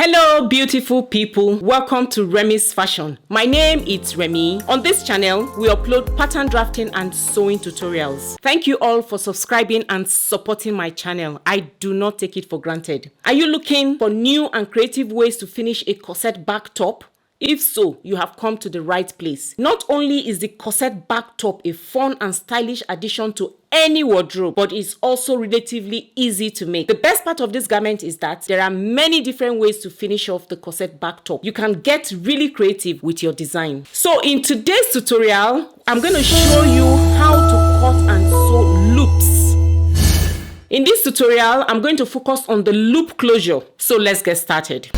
Hello beautiful people, welcome to Remy's Fashion. My name is Remy. On this channel, we upload pattern drafting and sewing tutorials. Thank you all for subscribing and supporting my channel. I do not take it for granted. Are you looking for new and creative ways to finish a corset back top? If so, you have come to the right place. Not only is the corset back top a fun and stylish addition to any wardrobe, but it's also relatively easy to make. The best part of this garment is that there are many different ways to finish off the corset back top. You can get really creative with your design. So in today's tutorial, I'm going to show you how to cut and sew loops. In this tutorial, I'm going to focus on the loop closure. So let's get started.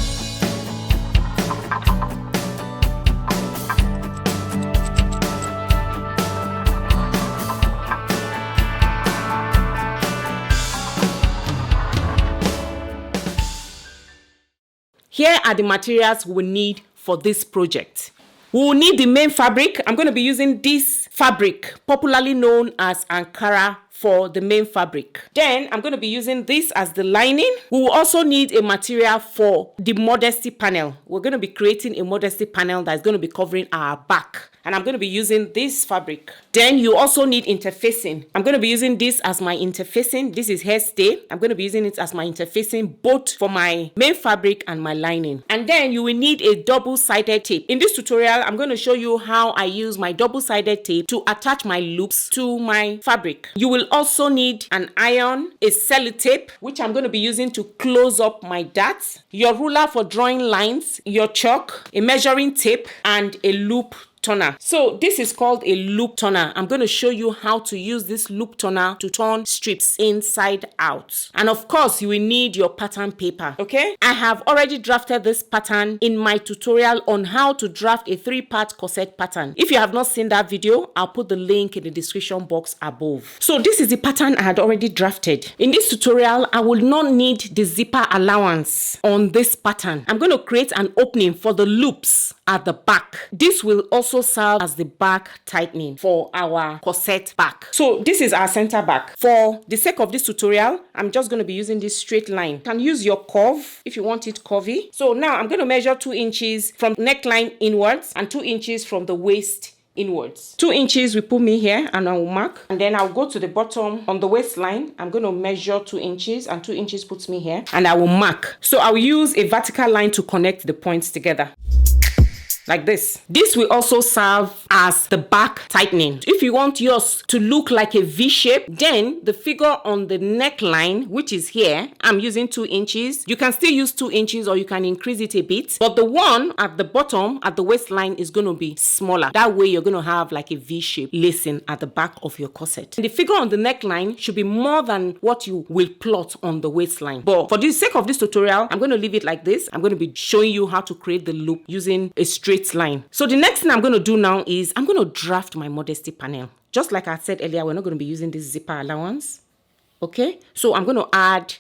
Here are the materials we need for this project. We will need the main fabric. I'm going to be using this fabric, popularly known as Ankara, for the main fabric. Then I'm going to be using this as the lining. We will also need a material for the modesty panel. We're going to be creating a modesty panel that's going to be covering our back. And I'm going to be using this fabric. Then you also need interfacing. I'm going to be using this as my interfacing. This is hairstay. I'm going to be using it as my interfacing both for my main fabric and my lining. And then you will need a double-sided tape. In this tutorial, I'm going to show you how I use my double-sided tape to attach my loops to my fabric. You will also need an iron, a sellotape, which I'm going to be using to close up my darts, your ruler for drawing lines, your chalk, a measuring tape, and a loop turner. So this is called a loop turner. I'm going to show you how to use this loop turner to turn strips inside out. And of course, you will need your pattern paper. Okay, I have already drafted this pattern in my tutorial on how to draft a 3-part corset pattern. If you have not seen that video, I'll put the link in the description box above. So this is the pattern I had already drafted. In this tutorial, I will not need the zipper allowance on this pattern. I'm going to create an opening for the loops at the back. This will also serve as the back tightening for our corset back. So this is our center back. For the sake of this tutorial, I'm just going to be using this straight line. You can use your curve if you want it curvy. So now I'm going to measure 2 inches from neckline inwards and 2 inches from the waist inwards. 2 inches will put me here and I will mark, and then I'll go to the bottom on the waistline. I'm going to measure 2 inches and 2 inches puts me here, and I will mark. So I will use a vertical line to connect the points together. Like this. This will also serve as the back tightening. If you want yours to look like a V shape, then the figure on the neckline, which is here, I'm using 2 inches. You can still use 2 inches or you can increase it a bit. But the one at the bottom, at the waistline, is going to be smaller. That way you're going to have like a V shape lacing at the back of your corset. And the figure on the neckline should be more than what you will plot on the waistline. But for the sake of this tutorial, I'm going to leave it like this. I'm going to be showing you how to create the loop using a straight line. So the next thing I'm going to do now is I'm going to draft my modesty panel. Just like I said earlier, we're not going to be using this zipper allowance. Okay, so I'm going to add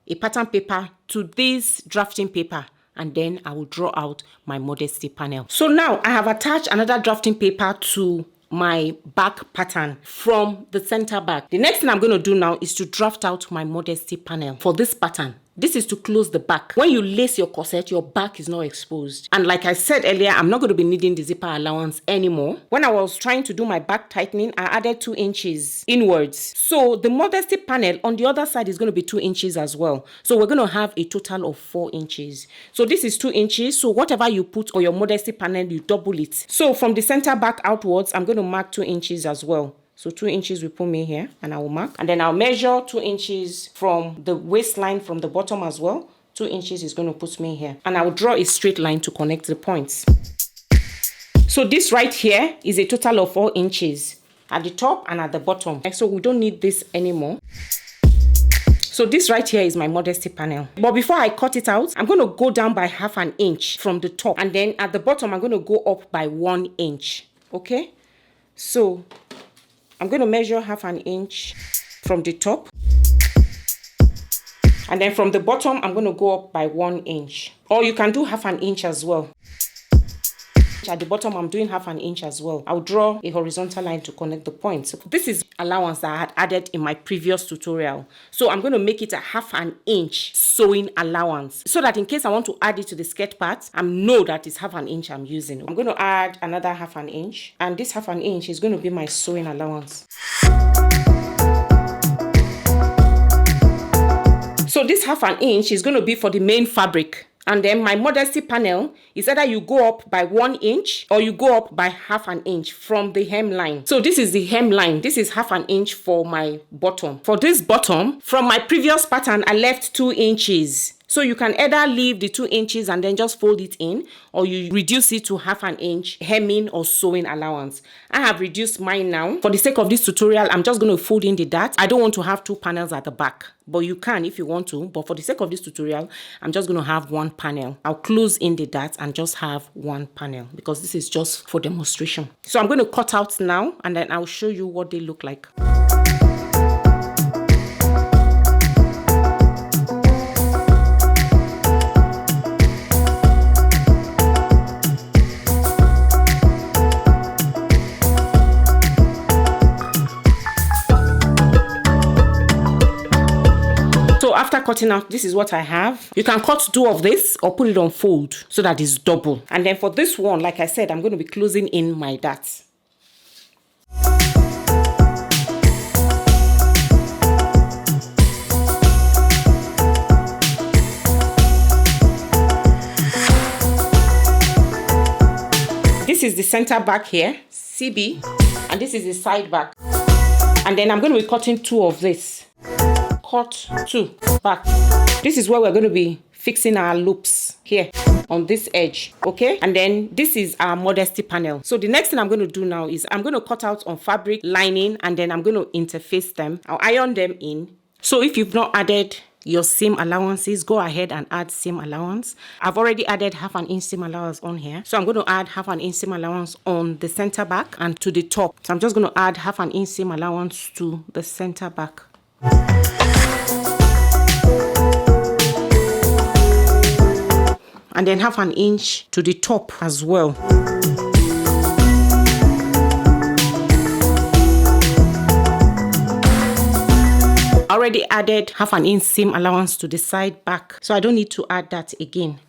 a pattern paper to this drafting paper, and then I will draw out my modesty panel. So now I have attached another drafting paper to my back pattern from the center back. The next thing I'm going to do now is to draft out my modesty panel for this pattern. This is to close the back. When you lace your corset, your back is not exposed. And like I said earlier, I'm not going to be needing the zipper allowance anymore. When I was trying to do my back tightening, I added 2 inches inwards. So the modesty panel on the other side is going to be 2 inches as well. So we're going to have a total of 4 inches. So this is 2 inches. So whatever you put on your modesty panel, you double it. So from the center back outwards, I'm going to mark 2 inches as well. So 2 inches will put me here, and I will mark. And then I'll measure 2 inches from the waistline from the bottom as well. 2 inches is going to put me here. And I will draw a straight line to connect the points. So this right here is a total of 4 inches at the top and at the bottom. So we don't need this anymore. So this right here is my modesty panel. But before I cut it out, I'm going to go down by ½ an inch from the top. And then at the bottom, I'm going to go up by 1 inch. Okay? So I'm going to measure ½ an inch from the top. And then from the bottom, I'm going to go up by 1 inch. Or you can do ½ an inch as well. At the bottom, I'm doing 1/2 inch as well. I'll draw a horizontal line to connect the points. So this is allowance that I had added in my previous tutorial. So I'm going to make it a 1/2 inch sewing allowance, so that in case I want to add it to the skirt part, I know that it's 1/2 inch I'm using. I'm going to add another 1/2 inch, and this 1/2 inch is going to be my sewing allowance. So this 1/2 inch is going to be for the main fabric. And then my modesty panel is either you go up by 1 inch or you go up by 1/2 inch from the hemline. So this is the hemline. This is 1/2 inch for my bottom. For this bottom, from my previous pattern, I left 2 inches. So you can either leave the 2 inches and then just fold it in, or you reduce it to 1/2 inch hemming or sewing allowance. I have reduced mine now. For the sake of this tutorial, I'm just going to fold in the dart. I don't want to have 2 panels at the back, but you can if you want to. But for the sake of this tutorial, I'm just going to have 1 panel. I'll close in the dart and just have 1 panel because this is just for demonstration. So I'm going to cut out now, and then I'll show you what they look like. After cutting out, this is what I have. You can cut 2 of this or put it on fold so that it's double. And then for this one, like I said, I'm going to be closing in my dart. This is the center back here, CB, and this is the side back. And then I'm going to be cutting 2 of this. Cut 2 back. This is where we're going to be fixing our loops here on this edge, okay? And then this is our modesty panel. So the next thing I'm going to do now is I'm going to cut out on fabric lining, and then I'm going to interface them. I'll iron them in. So if you've not added your seam allowances, go ahead and add seam allowance. I've already added 1/2 inch seam allowance on here, so I'm going to add 1/2 inch seam allowance on the center back and to the top. So I'm just going to add 1/2 inch seam allowance to the center back. And then 1/2 inch to the top as well. Already added 1/2 inch seam allowance to the side back, so I don't need to add that again.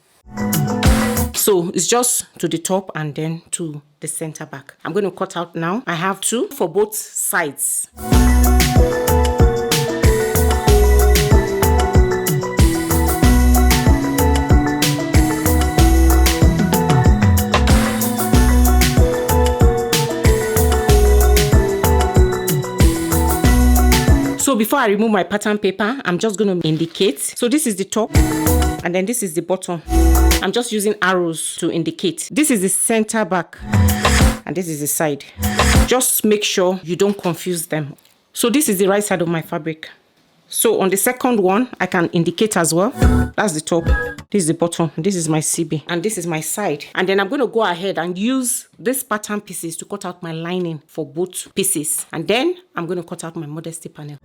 So it's just to the top and then to the center back. I'm going to cut out now. I have 2 for both sides. So before I remove my pattern paper, I'm just going to indicate. So this is the top and then this is the bottom. I'm just using arrows to indicate. This is the center back and this is the side. Just make sure you don't confuse them. So this is the right side of my fabric. So on the second one, I can indicate as well. That's the top. This is the bottom. This is my CB. And this is my side. And then I'm going to go ahead and use this pattern pieces to cut out my lining for both pieces. And then I'm going to cut out my modesty panel.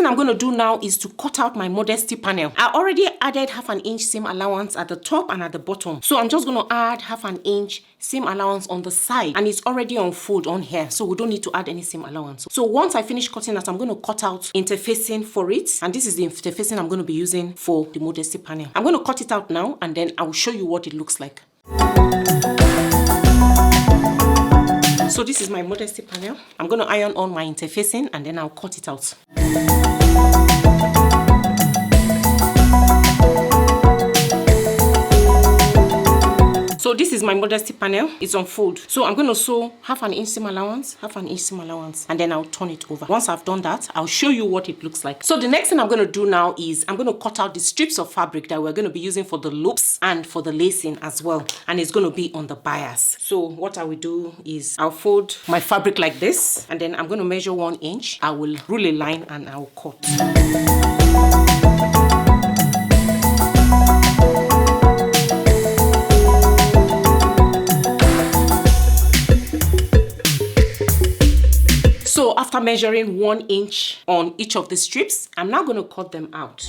I'm going to do now is to cut out my modesty panel. I already added 1/2 inch seam allowance at the top and at the bottom, so I'm just going to add 1/2 inch seam allowance on the side, and it's already on fold on here, so we don't need to add any seam allowance. So once I finish cutting that, I'm going to cut out interfacing for it, and this is the interfacing I'm going to be using for the modesty panel. I'm going to cut it out now, and then I will show you what it looks like. So this is my modesty panel. I'm going to iron on my interfacing and then I'll cut it out. So this is my modesty panel. It's on fold. So I'm going to sew half an inch seam allowance, half an inch seam allowance, and then I'll turn it over. Once I've done that, I'll show you what it looks like. So the next thing I'm going to do now is I'm going to cut out the strips of fabric that we're going to be using for the loops and for the lacing as well. And it's going to be on the bias. So what I will do is I'll fold my fabric like this, and then I'm going to measure 1 inch. I will rule a line and I'll cut. So after measuring 1 inch on each of the strips, I'm now going to cut them out.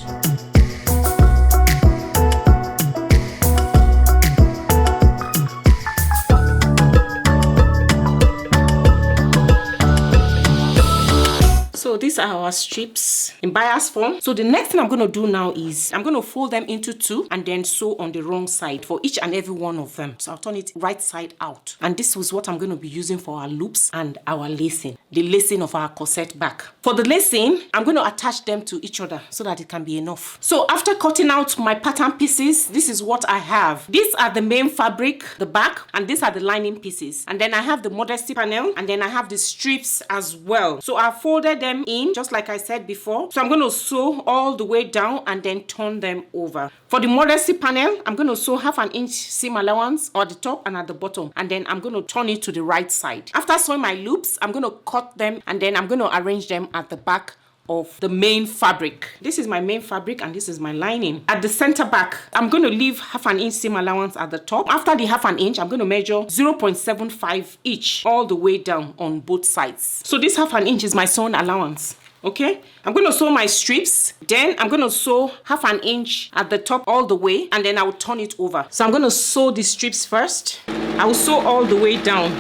So these are our strips in bias form. So the next thing I'm going to do now is I'm going to fold them into 2 and then sew on the wrong side for each and every one of them. So I'll turn it right side out. And this was what I'm going to be using for our loops and our lacing. The lacing of our corset back. For the lacing, I'm going to attach them to each other so that it can be enough. So after cutting out my pattern pieces, this is what I have. These are the main fabric, the back, and these are the lining pieces. And then I have the modesty panel, and then I have the strips as well. So I folded them in just like I said before. So I'm going to sew all the way down and then turn them over. For the modesty panel, I'm going to sew half an inch seam allowance at the top and at the bottom, and then I'm going to turn it to the right side. After sewing my loops, I'm going to cut them and then I'm going to arrange them at the back of the main fabric. This is my main fabric and this is my lining. At the center back, I'm going to leave half an inch seam allowance at the top. After the half an inch, I'm going to measure 0.75 each all the way down on both sides. So this half an inch is my sewing allowance. Okay, I'm going to sew my strips, then I'm going to sew half an inch at the top all the way, and then I will turn it over. So I'm going to sew the strips first. I will sew all the way down.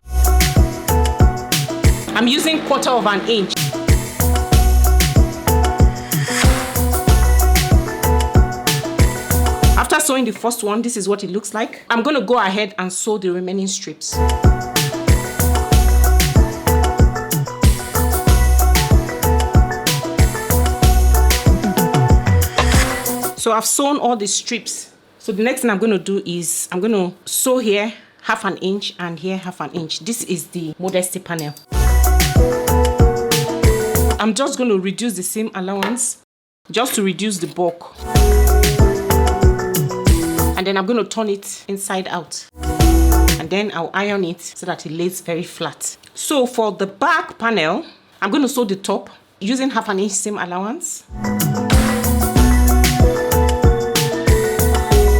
I'm using 1/4 inch. After sewing the first one, this is what it looks like. I'm going to go ahead and sew the remaining strips. So I've sewn all the strips. So the next thing I'm going to do is I'm going to sew here half an inch and here half an inch. This is the modesty panel. I'm just going to reduce the seam allowance just to reduce the bulk. And then I'm going to turn it inside out. And then I'll iron it so that it lays very flat. So for the back panel, I'm going to sew the top using half an inch seam allowance.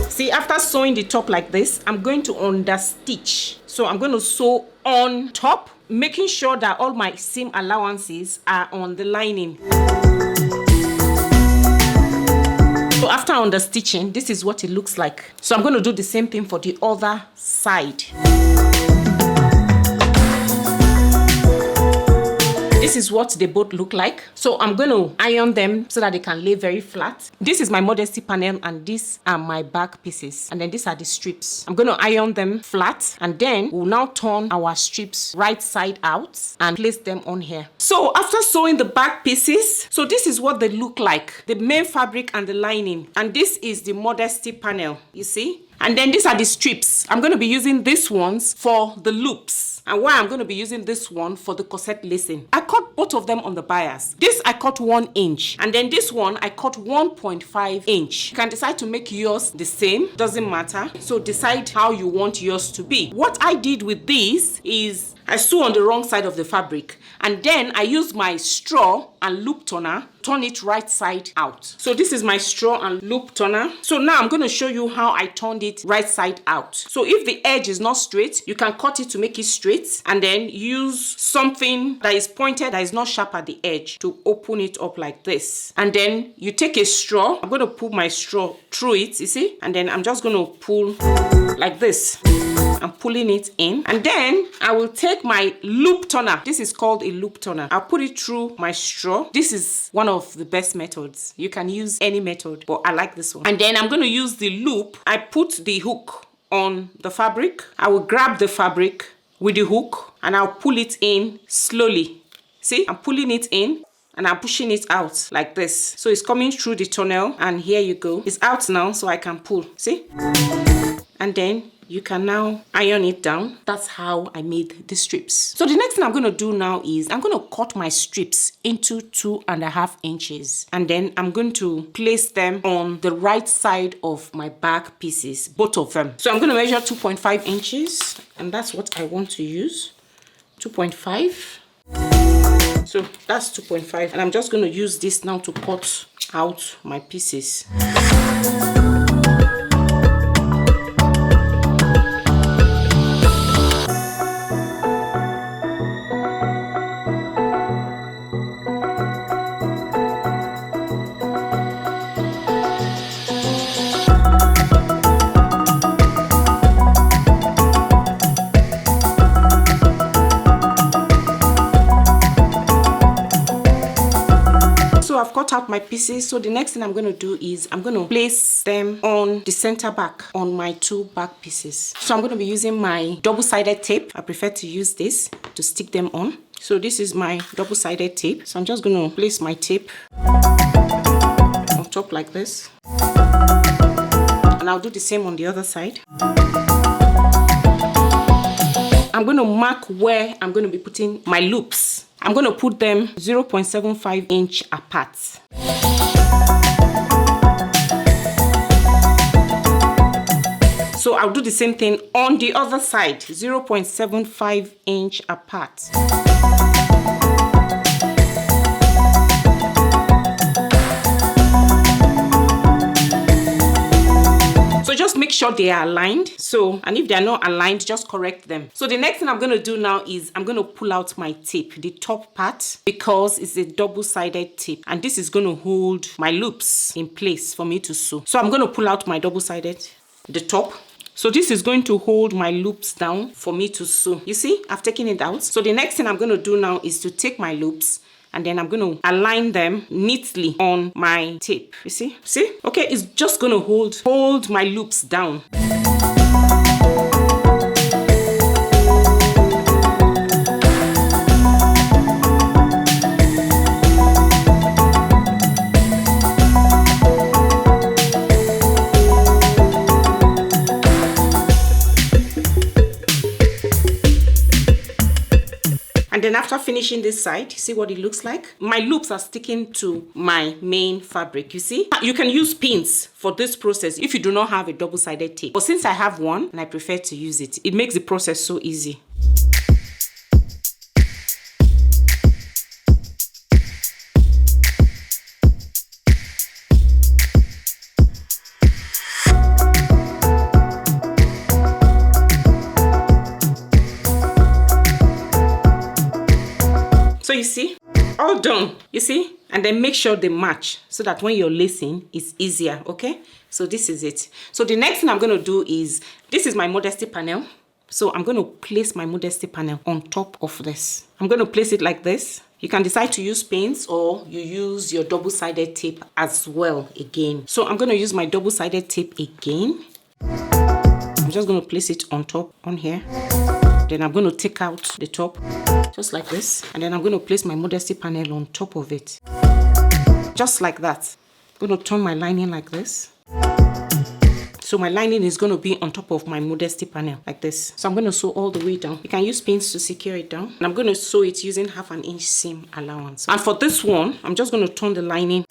See, after sewing the top like this, I'm going to understitch. So I'm going to sew on top, making sure that all my seam allowances are on the lining. So after understitching, this is what it looks like. So I'm going to do the same thing for the other side. This is what they both look like. So I'm going to iron them so that they can lay very flat. This is my modesty panel and these are my back pieces. And then these are the strips. I'm going to iron them flat and then we'll now turn our strips right side out and place them on here. So after sewing the back pieces, so this is what they look like. The main fabric and the lining. And this is the modesty panel, you see? And then these are the strips. I'm going to be using these ones for the loops. And why I'm going to be using this one for the corset lacing. I cut both of them on the bias. This I cut 1 inch. And then this one I cut 1.5 inch. You can decide to make yours the same. Doesn't matter. So decide how you want yours to be. What I did with this is I sew on the wrong side of the fabric. And then I use my straw and loop turner, turn it right side out. So this is my straw and loop turner. So now I'm going to show you how I turned it right side out. So if the edge is not straight, you can cut it to make it straight and then use something that is pointed, that is not sharp at the edge to open it up like this. And then you take a straw. I'm going to pull my straw through it, you see? And then I'm just going to pull like this. I'm pulling it in. And then I will take my loop turner. This is called a loop turner. I'll put it through my straw. This is one of the best methods. You can use any method, but I like this one. And then I'm going to use the loop. I put the hook on the fabric. I will grab the fabric with the hook and I'll pull it in slowly. See, I'm pulling it in and I'm pushing it out like this. So it's coming through the tunnel and here you go. It's out now so I can pull. See? And then you can now iron it down. That's how I made the strips. So the next thing I'm going to do now is I'm going to cut my strips into 2.5 inches, and then I'm going to place them on the right side of my back pieces, both of them. So I'm going to measure 2.5 inches, and that's what I want to use. 2.5. So that's 2.5, and I'm just going to use this now to cut out my pieces. I've cut out my pieces. So the next thing I'm going to do is I'm going to place them on the center back on my 2 back pieces. So I'm going to be using my double-sided tape. I prefer to use this to stick them on. So this is my double-sided tape. So I'm just going to place my tape on top like this, and I'll do the same on the other side. I'm going to mark where I'm going to be putting my loops. I'm going to put them 0.75 inch apart. So I'll do the same thing on the other side, 0.75 inch apart. So just make sure they are aligned. So, and if they are not aligned, just correct them. So the next thing I'm going to do now is I'm going to pull out my tape, the top part, because it's a double-sided tape, and this is going to hold my loops in place for me to sew. So I'm going to pull out my double-sided, the top. So this is going to hold my loops down for me to sew. You see, I've taken it out. So the next thing I'm going to do now is to take my loops, and then I'm going to align them neatly on my tape. You see? See? Okay, it's just going to hold my loops down. And then after finishing this side, see what it looks like? My loops are sticking to my main fabric, you see? You can use pins for this process if you do not have a double-sided tape. But since I have one, and I prefer to use it, it makes the process so easy. So you see, all done, you see? And then make sure they match so that when you're lacing, it's easier, okay? So this is it. So the next thing I'm going to do is, this is my modesty panel. So I'm going to place my modesty panel on top of this. I'm going to place it like this. You can decide to use pins or you use your double-sided tape as well again. So I'm going to use my double-sided tape again. I'm just going to place it on top, on here. Then I'm going to take out the top, just like this. And then I'm going to place my modesty panel on top of it. Just like that. I'm going to turn my lining like this. So my lining is going to be on top of my modesty panel, like this. So I'm going to sew all the way down. You can use pins to secure it down. And I'm going to sew it using 1/2 inch seam allowance. And for this one, I'm just going to turn the lining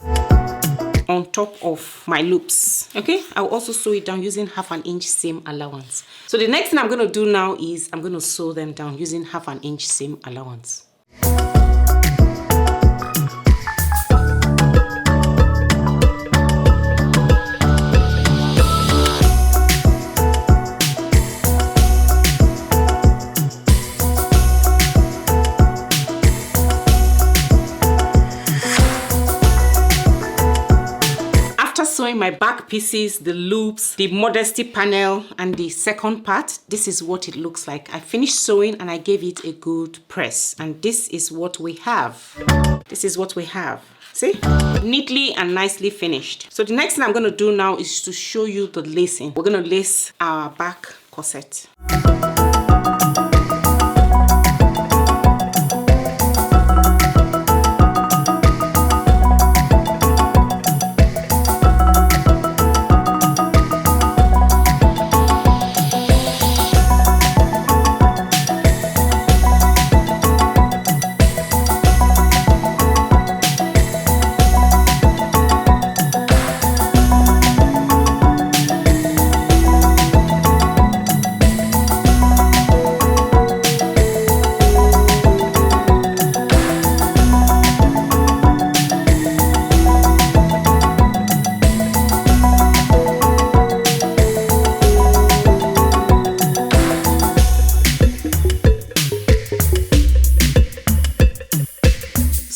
on top of my loops. Okay, I'll also sew it down using 1/2 inch seam allowance. So the next thing I'm going to do now is I'm going to sew them down using 1/2 inch seam allowance. Sewing my back pieces, the loops, the modesty panel, and the second part, this is what it looks like. I finished sewing and I gave it a good press, and this is what we have. This is what we have. See? Neatly and nicely finished. So the next thing I'm going to do now is to show you the lacing. We're going to lace our back corset.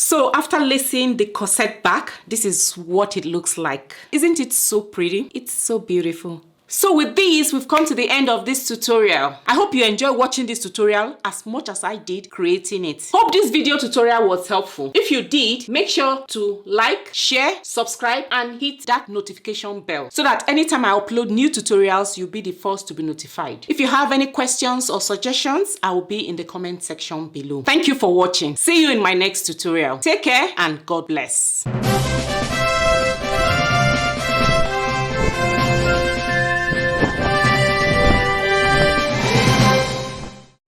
So after lacing the corset back, this is what it looks like. Isn't it so pretty? It's so beautiful. So with this, we've come to the end of this tutorial. I hope you enjoy watching this tutorial as much as I did creating it. Hope this video tutorial was helpful. If you did, make sure to like, share, subscribe, and hit that notification bell so that anytime I upload new tutorials, you'll be the first to be notified. If you have any questions or suggestions, I will be in the comment section below. Thank you for watching. See you in my next tutorial. Take care and God bless.